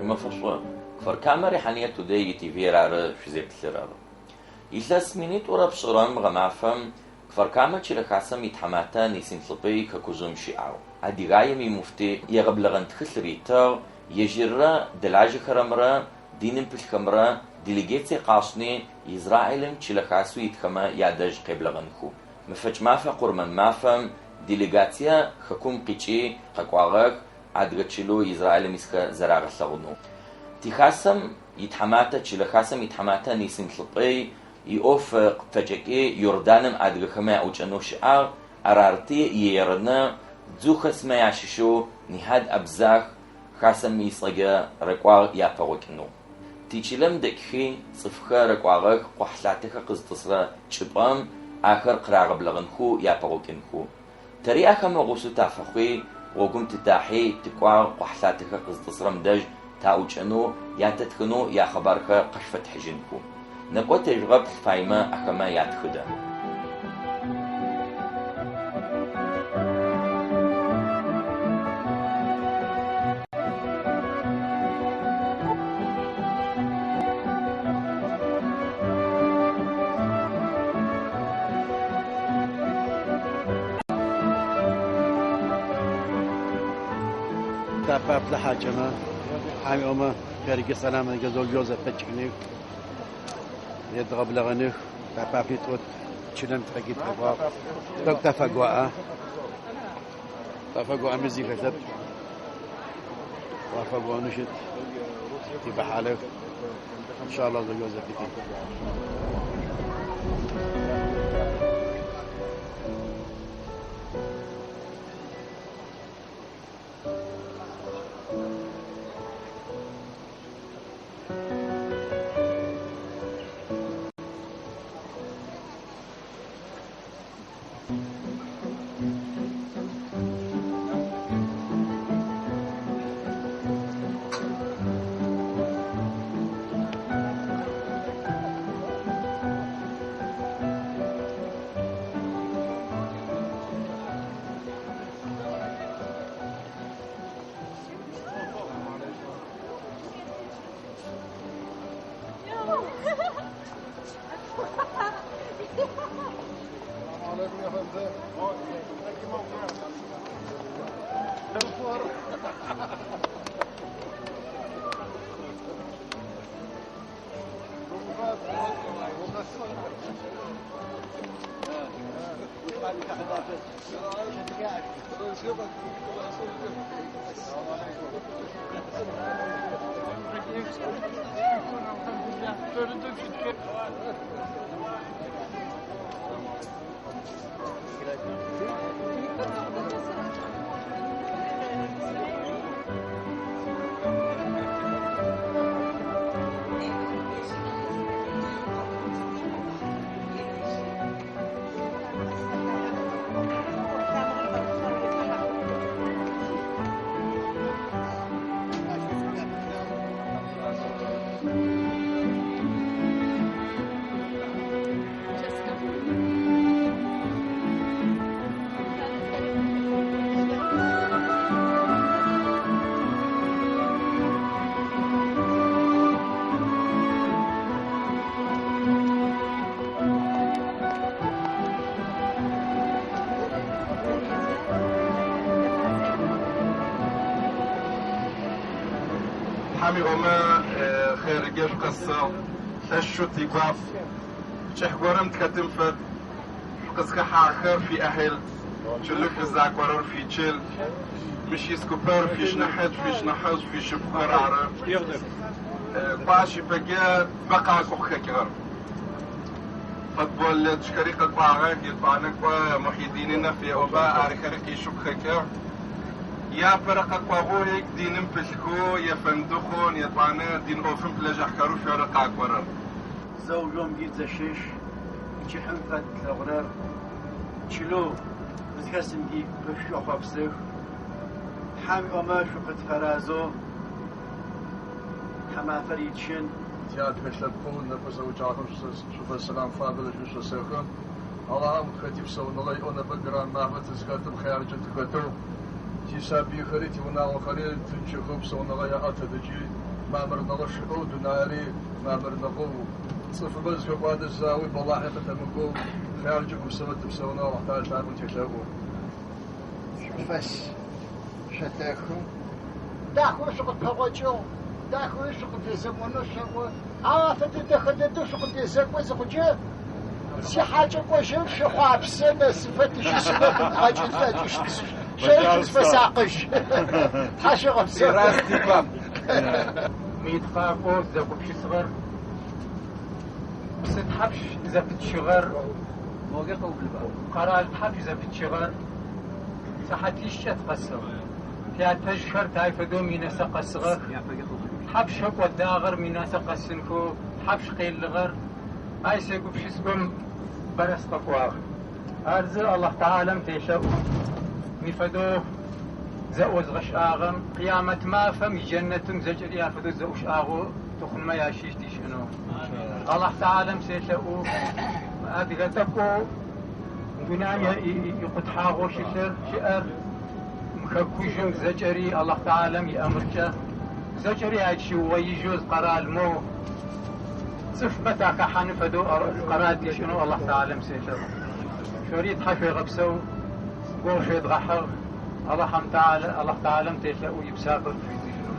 مفرشة كفر كامري حنية تودي تيفيرار شزيت لرار إلاس منيت ورا بشرام غمافم كفر كامر تشيل خاصم يتحماتا نيسين صبي ككوزم شيعو عدي غايمي مفتي يغبلغن تخسريتر يجرى دلاج خرمرا دينم بالخمرا ديليجيتي قاصني إسرائيل تشيل خاصو يتخما يادج قبلغنكو مفج مافا قرمن مافم ديليجاتيا حكوم قيتشي قاقواغك عدغتشلو إسرائيل مسخ زراغ سغنو تخاسم يتحماتا تشيل خاصم يتحماتا نيسين صبي يوف فجأة يوردانم أدغخما أوجنو شعار أرارتي يرنا زوخس ما يعششو نهاد أبزاخ خاسم يصغى رقواغ يافاوكنو تيشلم دكخي صفخا رقواغ قحلاتخا قزتصرا چبام آخر قراغ بلغنخو يافاوكنخو تري أخم غوسو تافخوي وقم تتاحي تقواغ قحلاتخا قزتصرا مدج تاوجنو ياتتخنو يا خبارخا قشفت حجنخو نقوى تجربة فايمة أخما ياتخدا تابع لحاجنا عامي أما كاريكي سلامة جزول جوزة فتشكني يدغب لغنيخ تابع في توت شنن تركيت خبار توك تفقوا مزي كتب وافقوا نشد تبع حالك إن شاء الله زي جوزة فتي حامي وما خير جيش قصة تشو تيقاف شح قرم تكتنفت قصك حاخر في أهل جلوك الزاك ورر في جل مش يسكبر في شنحت في شنحز في شفقر عرب قاشي بقى بقى كوخكر فضبول تشكريق قاعك يطعنك ومحيديننا في أوباء أريخرك يشبخكر يا فرق قاغوهيك دين بلكو يا فندخون يا طعنا دين اوفن بلاجح كارو في رقع قرر زوجهم جيت زشيش تشحن فات الغرار تشلو بتكسم دي بشو خبسخ حامي وما شقت فرازو حما فريدشن تيات مشلبكون نفس وجاكم شوف السلام فاضل شو سيكون الله متكتب سوون الله يقولنا بقران ما بتسكتم خيار جنتكتو جيسابي خريتي ونا وخريت تنشخب سوون الله يا أتدجي ما مرنا الشعود وناري ما مرنا قو صف بس كواد الزاوي والله حقيقة منكم خارجكم سمت بسونا وحتاج تعرفون تشابون بس شتاكو داخل شغل تغوجو داخل شغل تسمونه شغل عرفت دخلت شغل تسمونه شغل شي حاجه كوشم شي خابس بس فتش اسمك حاجه تلاقيش شيء فساقش حاجه غبسه راستي بام ميتخافو زاكو بشي صغر بس تحبش اذا بتشغر موقفه بالباب قرار تحبش اذا بتشغر ساحتيش تقصر فيها تشخر تايفة دوم ينسق الصغر حبش هكو الداغر ينسق السنكو حبش قيل لغر هاي سيكو بشي سكم برس تقواغ أرزل الله تعالى متيشو مفدو زوز غش آغم قيامة ما فم جنة زجر يافدو زوش آغو تخن ما ياشيش دي شنو الله تعالى مسيشو هذه تكو بنايا يقد حاغو شئر مكوجم زجري الله تعالى يأمرك زجري هاي شو ويجوز قرال مو صف متى كحنف دو قراد شنو الله تعالى مسيشر شوريت حفي غبسو قوش يتغحر الله تعالى متيشر ويبسافر في شنو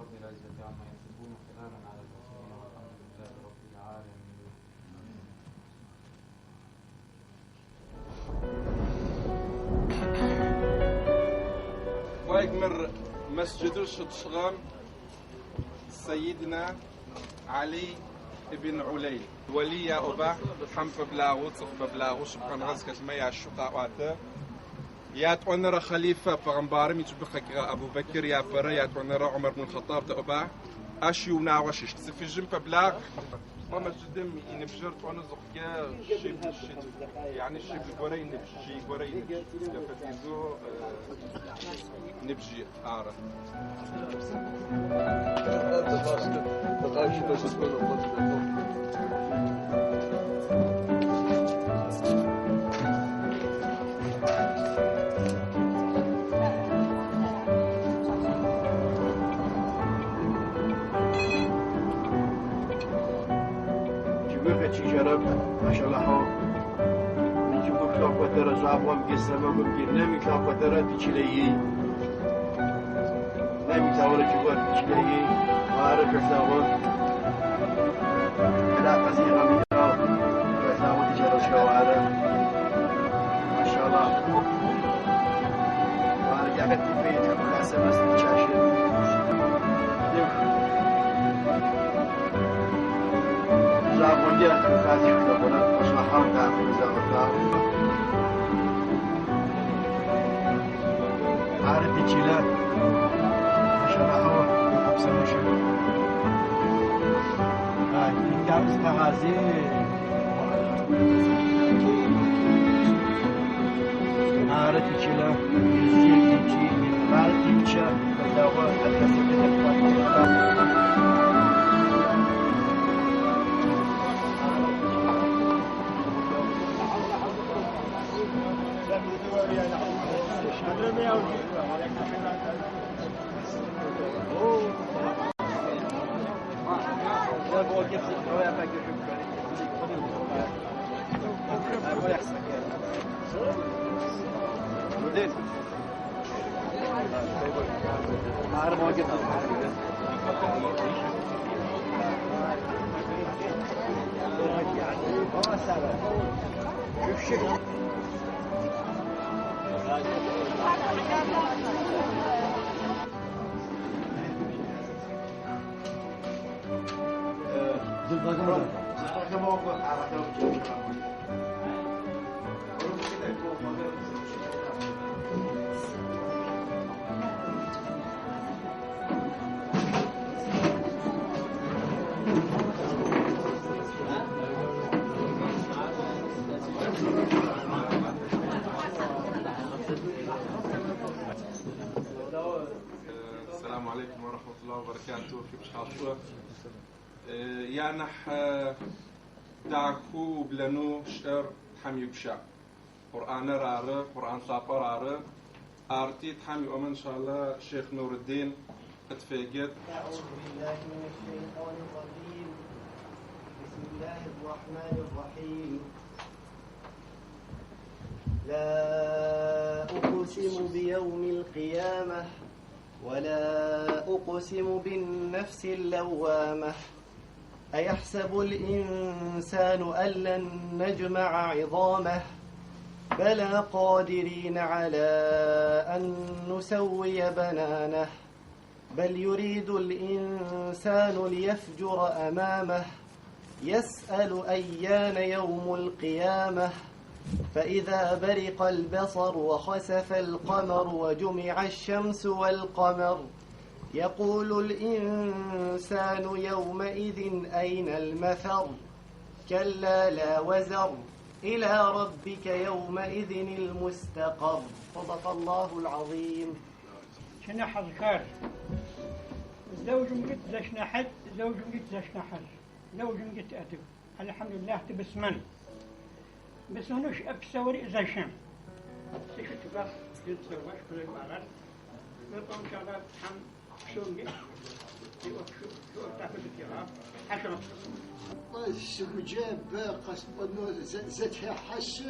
رب العزة عما يصفون وسلام على المرسلين والحمد لله رب العالمين. وايكمر مسجد الشغام سيدنا علي بن علي ولي أبا حنف بلاغو صف بلاغو شبقان غزك المياه الشقاوات يا تونر خليفة فغنبارم يتبخك أبو بكر يا برا يا تونر عمر بن الخطاب تأبا أشيو ناوشش تسفي جنب بلاغ ما مسجدم ينبجر تونر زقيا شيب يعني الشيب القري نبجي قري نبجي نبجي عارف ما شاء الله هو نجيبوا كلاب ودرة زعب ومقسمة ومقير نامي كلاب ودرة تشليي نامي تاورة جوار تشليي وعارف يحتاغون لا قزيغة ميراو ويحتاغون تجارة شوارع ما شاء الله وارجع قد البيت كل عسى تشاشر زعبون جاء كاتي كلابنا مصلحة تعمل زعبون عارف تشيلات ما شاء الله هو أحسن شيء عزيز عارتي كلا يزيدي عارتي كلا دوا السلام عليكم ورحمة الله وبركاته. في بشحاشوة يعنح دعكو بلنو شر حمي بشا قرآن رارة قرآن صابر رارة آرتي تحمي أمن إن شاء الله شيخ نور الدين اتفاقت. أعوذ بالله من الشيطان الرجيم. بسم الله الرحمن الرحيم. لا أقسم بيوم القيامة ولا أقسم بالنفس اللوامة أيحسب الإنسان أن لن نجمع عظامه بلى قادرين على أن نسوي بنانه بل يريد الإنسان ليفجر أمامه يسأل أيان يوم القيامة فإذا برق البصر وخسف القمر وجمع الشمس والقمر يقول الإنسان يومئذ أين المفر كلا لا وزر إلى ربك يومئذ المستقر. صدق الله العظيم. شنا حذكار زوج قلت ليش نحد زوج قلت ليش نحد زوج قلت أدب الحمد لله تبسمن بس هنوش أبسوري زي شام سيكت بس قلت سواش كل المعرض نطلع إن شاء الله حم شونجي شو تاكل الكرام حشرة السمجاب قصب انه زتها حش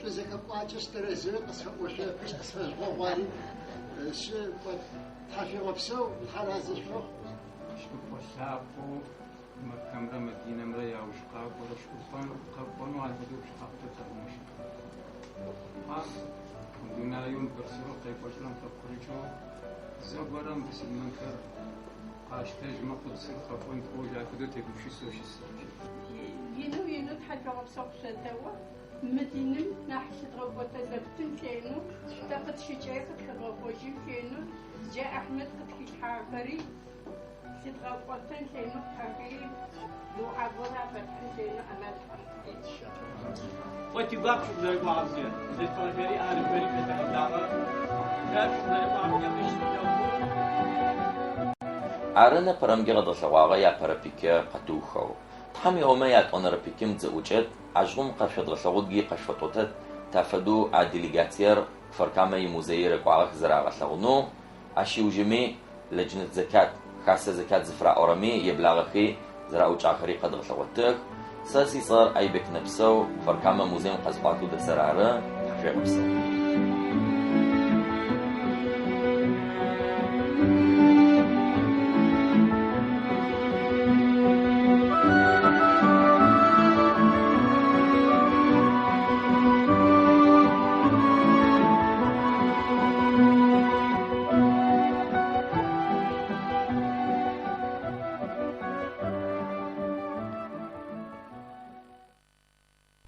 تلزك باجس ترزق وش اسفل غواري ش تحفي وبسو الحراز الفوق شوف وساقو مكة مدينة مريا وشقاق ورشقفان وقربان وعلى بدو شقاق تترمش دنا يوم برسلو قيف وشلون تقريشو زبرم بس المنكر قاشتاج ما قد سير خفون فوجا كدو تبوشي سوشي سوشي ينو تحجر بصوب شتاوة مدينة نحس تغوطة زبتن فينو تاقد شجاعة تغوطة فينو جاء أحمد قد كي حافري تغوطة فينو حافري لو عبورها فتحن فينو أمال وتبقى زي بعضية زي طريقي أنا بريء بتحدث كيف زي بعضية مش عرنا برمجرة دلواغا يا بربيكا قدوخو تحمي هما ياتون ربيكم زوجت عجوم قفشد غسلوغي قشفتوتت تافدو عدليغاتير فركاما يموزير قواغ زراغ غسلوغنو عشي وجمي لجنة زكاة خاصة زكاة زفراء أورامي يبلاغخي زراوج آخري قد غسلوتك ساسي صار أي بك نفسو فركاما موزيم قزباتو دسرارة تحفي غسلو